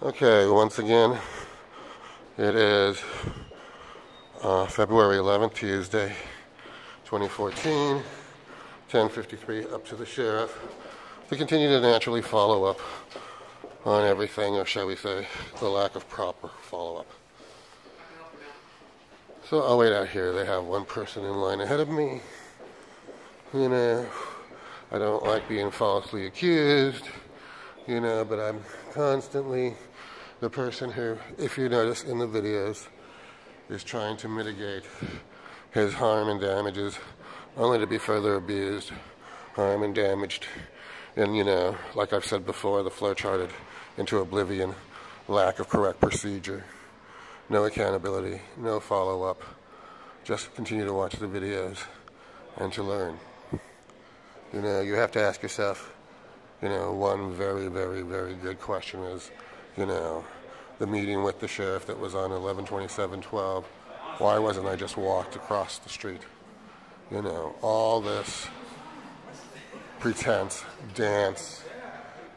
Okay, once again, it is February 11th, Tuesday, 2014, 10:53, up to the sheriff to continue to naturally follow up on everything, or shall we say, the lack of proper follow-up. So I'll wait out here. They have one person in line ahead of me. You know, I don't like being falsely accused, but I'm constantly the person who, if you notice in the videos, is trying to mitigate his harm and damages, only to be further abused, harmed and damaged, and like I've said before, the flow charted into oblivion, lack of correct procedure, no accountability, no follow-up. Just continue to watch the videos and to learn. You have to ask yourself, one very, very, very good question is, the meeting with the sheriff that was on 11/27/12, why wasn't I just walked across the street? All this pretense, dance,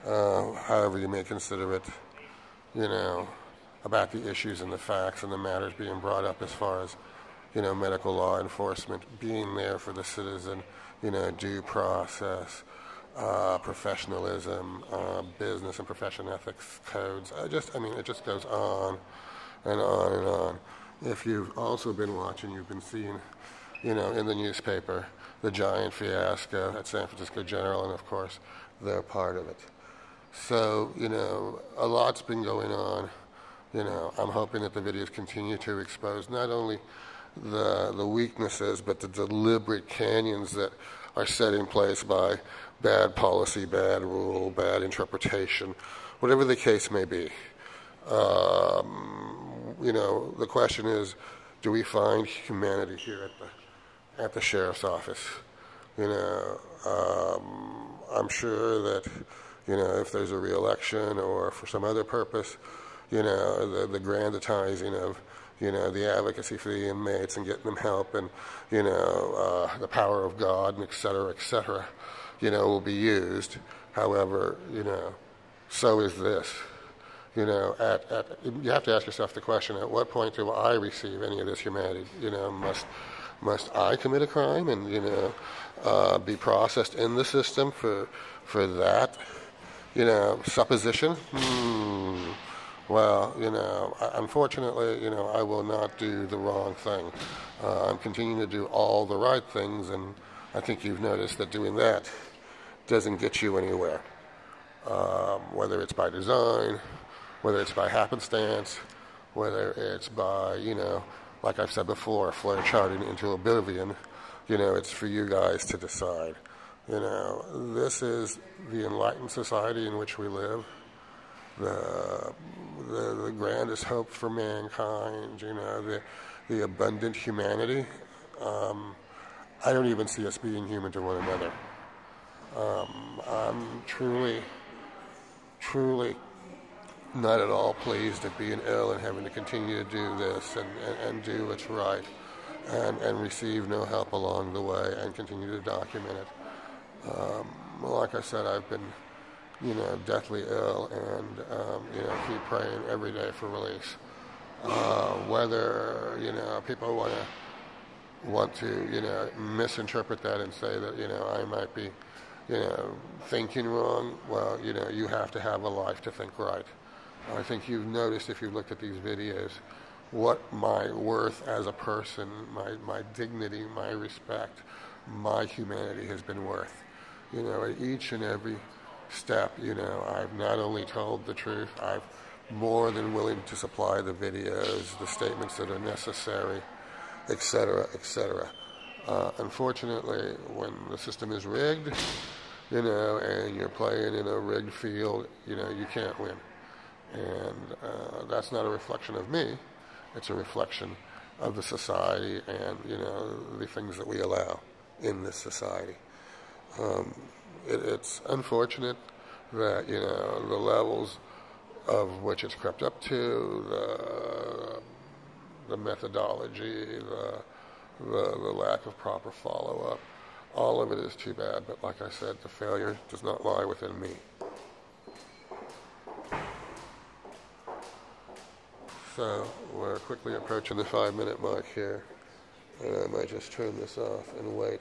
however you may consider it, about the issues and the facts and the matters being brought up as far as, medical law enforcement being there for the citizen, due process, professionalism, business and profession ethics codes. It just goes on and on and on. If you've also been watching, you've been seeing, in the newspaper, the giant fiasco at San Francisco General, and of course, they're part of it. So, a lot's been going on. I'm hoping that the videos continue to expose not only the weaknesses, but the deliberate canyons that are set in place by bad policy, bad rule, bad interpretation, whatever the case may be. The question is, do we find humanity here at the sheriff's office? I'm sure that, if there's a re-election or for some other purpose, the granditizing of, the advocacy for the inmates and getting them help and, the power of God and et cetera, will be used. However, so is this. You have to ask yourself the question, at what point do I receive any of this humanity? Must I commit a crime and, be processed in the system for that, supposition? Well, unfortunately, I will not do the wrong thing. I'm continuing to do all the right things, and I think you've noticed that doing that doesn't get you anywhere. Whether it's by design, whether it's by happenstance, whether it's by, like I've said before, flow charting into oblivion, it's for you guys to decide. This is the enlightened society in which we live. The grandest hope for mankind, the abundant humanity. I don't even see us being human to one another. I'm truly not at all pleased at being ill and having to continue to do this and do what's right and receive no help along the way and continue to document it. Like I said, I've been deathly ill, and keep praying every day for release. Whether people want to misinterpret that and say that I might be thinking wrong. Well, you have to have a life to think right. I think you've noticed, if you've looked at these videos, what my worth as a person, my dignity, my respect, my humanity has been worth. At each and every step, I've not only told the truth, I'm more than willing to supply the videos, the statements that are necessary, etc., etc. Unfortunately, when the system is rigged, and you're playing in a rigged field, you can't win. And that's not a reflection of me. It's a reflection of the society and, the things that we allow in this society. It's unfortunate that, the levels of which it's crept up to, the methodology, the lack of proper follow-up, all of it is too bad. But like I said, the failure does not lie within me. So we're quickly approaching the 5-minute mark here. And I might just turn this off and wait.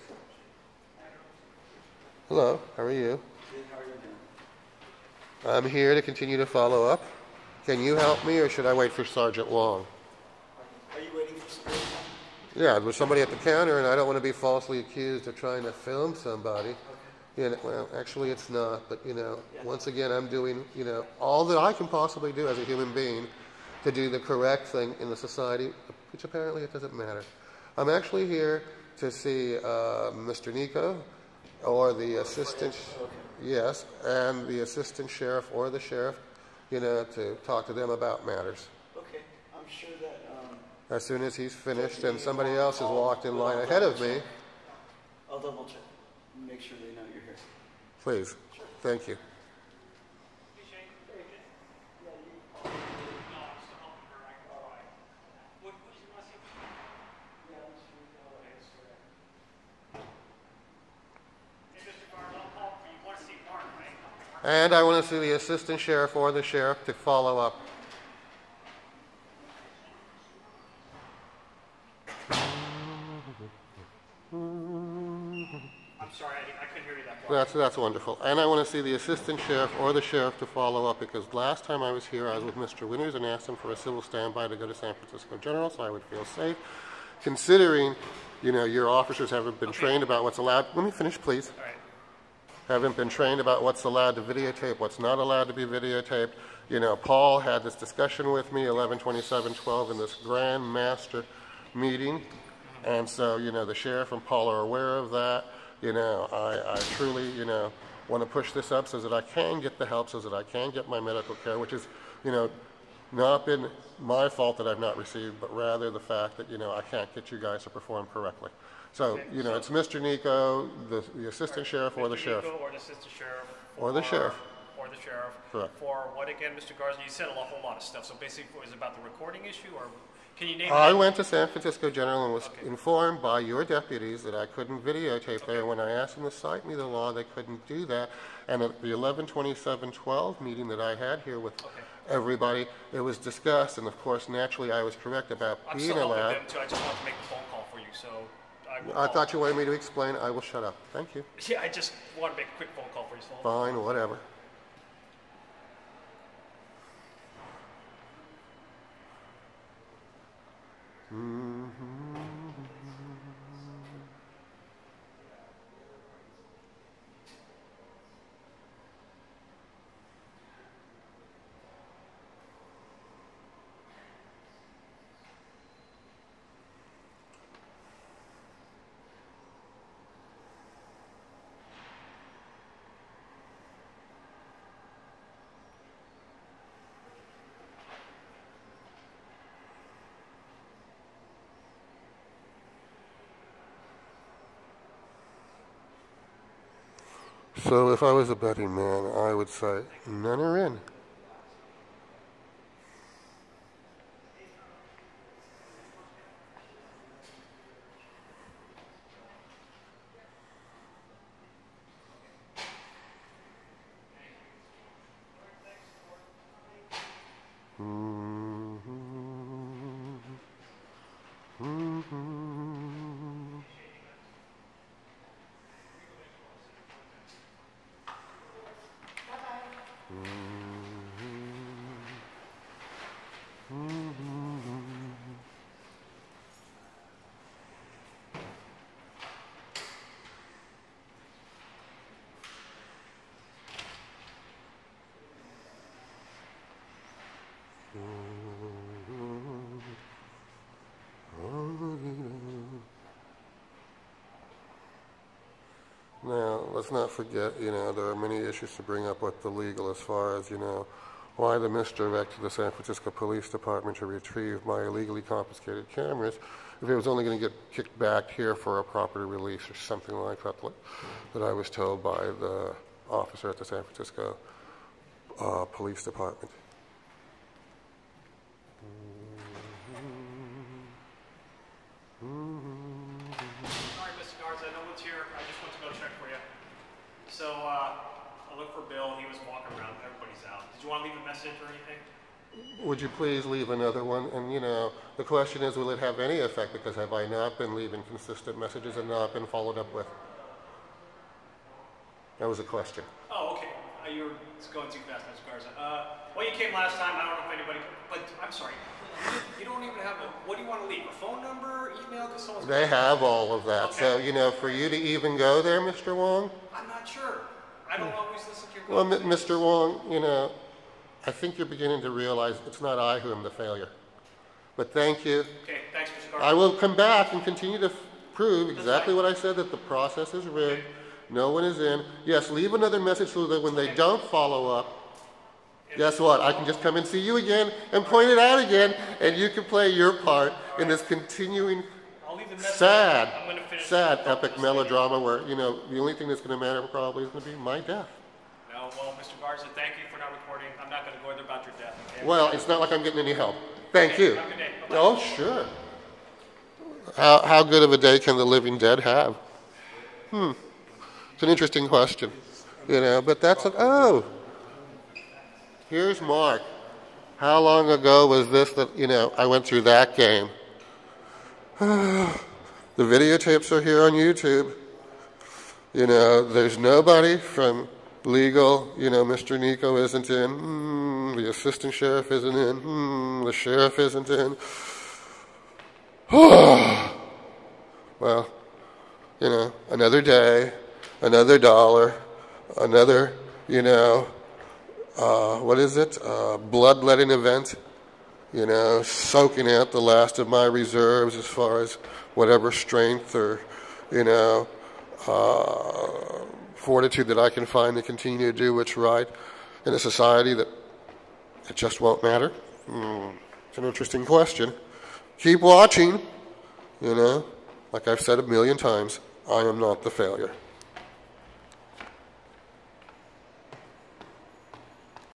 Hello, how are you? Good, how are you doing? I'm here to continue to follow up. Can you help me, or should I wait for Sergeant Wong? Are you waiting for spirit? Yeah, there's somebody at the counter, and I don't want to be falsely accused of trying to film somebody. Okay. You know, well, actually it's not, but once again, I'm doing, all that I can possibly do as a human being to do the correct thing in the society, which apparently it doesn't matter. I'm actually here to see Mr. Nico, or the assistant, yes, and the assistant sheriff or the sheriff, to talk to them about matters. Okay, I'm sure that... As soon as he's finished and somebody else has walked in line ahead of me. I'll double check. Make sure they know you're here. Please. Sure. Thank you. And I want to see the assistant sheriff or the sheriff to follow up. I'm sorry, I couldn't hear you that far. That's wonderful. And I want to see the assistant sheriff or the sheriff to follow up, because last time I was here, I was with Mr. Winters and asked him for a civil standby to go to San Francisco General so I would feel safe. Considering, your officers haven't been trained about what's allowed. Let me finish, please. All right. Haven't been trained about what's allowed to videotape, what's not allowed to be videotaped. Paul had this discussion with me, 11/27/12, in this grand master meeting. And so, the sheriff and Paul are aware of that. I truly, want to push this up so that I can get the help, so that I can get my medical care, which is, not been my fault that I've not received, but rather the fact that, I can't get you guys to perform correctly. So, it's Mr. Nico, the assistant sheriff, or the sheriff. Nico or the assistant sheriff. Or the sheriff. Or the sheriff. Correct. For what again, Mr. Garza? You said a whole lot of stuff. So basically, it was about the recording issue, or can you name it? I went to San Francisco General and was informed by your deputies that I couldn't videotape there. When I asked them to cite me the law, they couldn't do that. And at the 11/27/12 meeting that I had here with everybody, it was discussed, and of course, naturally, I was correct about being allowed. I'm still helping them too. I just wanted to make the phone call for you, so I thought you wanted me to explain. I will shut up. Thank you. Yeah, I just want to make a quick phone call for you. So Fine, whatever. So if I was a betting man, I would say none are in. Now, let's not forget, there are many issues to bring up with the legal as far as, why the misdirect to the San Francisco Police Department to retrieve my illegally confiscated cameras if it was only going to get kicked back here for a property release or something like that, that I was told by the officer at the San Francisco Police Department. Sorry, Mr. Garza, no one's here. I just went to go check for you. So, I looked for Bill. He was walking around. Everybody's out. Did you want to leave a message or anything? would you please leave another one? And, you know, the question is, will it have any effect? Because have I not been leaving consistent messages and not been followed up with? That was a question. Oh, okay. You're going too fast, Mr. Garza. Well, you came last time. I don't know if anybody, but I'm sorry. You don't even have what do you want to leave? A phone number, email? Because someone's. They have all of that. Okay. So, you know, for you to even go there, Mr. Wong? I'm not sure. I don't always listen to your Well, conversations. Mr. Wong, you know, I think you're beginning to realize it's not I who am the failure. But thank you. Okay, thanks, Mr. Garza. I will come back and continue to prove exactly what I said, that the process is rigged. Okay. No one is in. Yes, leave another message so that when they don't follow up, guess what? I can just come and see you again and point it out again, and you can play your part in this continuing I'll leave the message. sad, I'm gonna finish sad this epic thing. melodrama where, you know, the only thing that's going to matter probably is going to be my death. No, well, Mr. Garza, thank you for not recording. I'm not going to go there about your death. Okay? Well, it's not like I'm getting any help. Thank you. Have a good day. Bye-bye. Oh, sure. How good of a day can the living dead have? It's an interesting question, you know, but that's oh, here's Mark. How long ago was this that, you know, I went through that game? The videotapes are here on YouTube. You know, there's nobody from legal, you know, Mr. Nico isn't in, the assistant sheriff isn't in, the sheriff isn't in. Well, you know, another day, another dollar, another, you know, what is it? Bloodletting event, you know, soaking out the last of my reserves as far as whatever strength or, you know, fortitude that I can find to continue to do what's right in a society that it just won't matter. It's an interesting question. Keep watching, you know. Like I've said a million times, I am not the failure.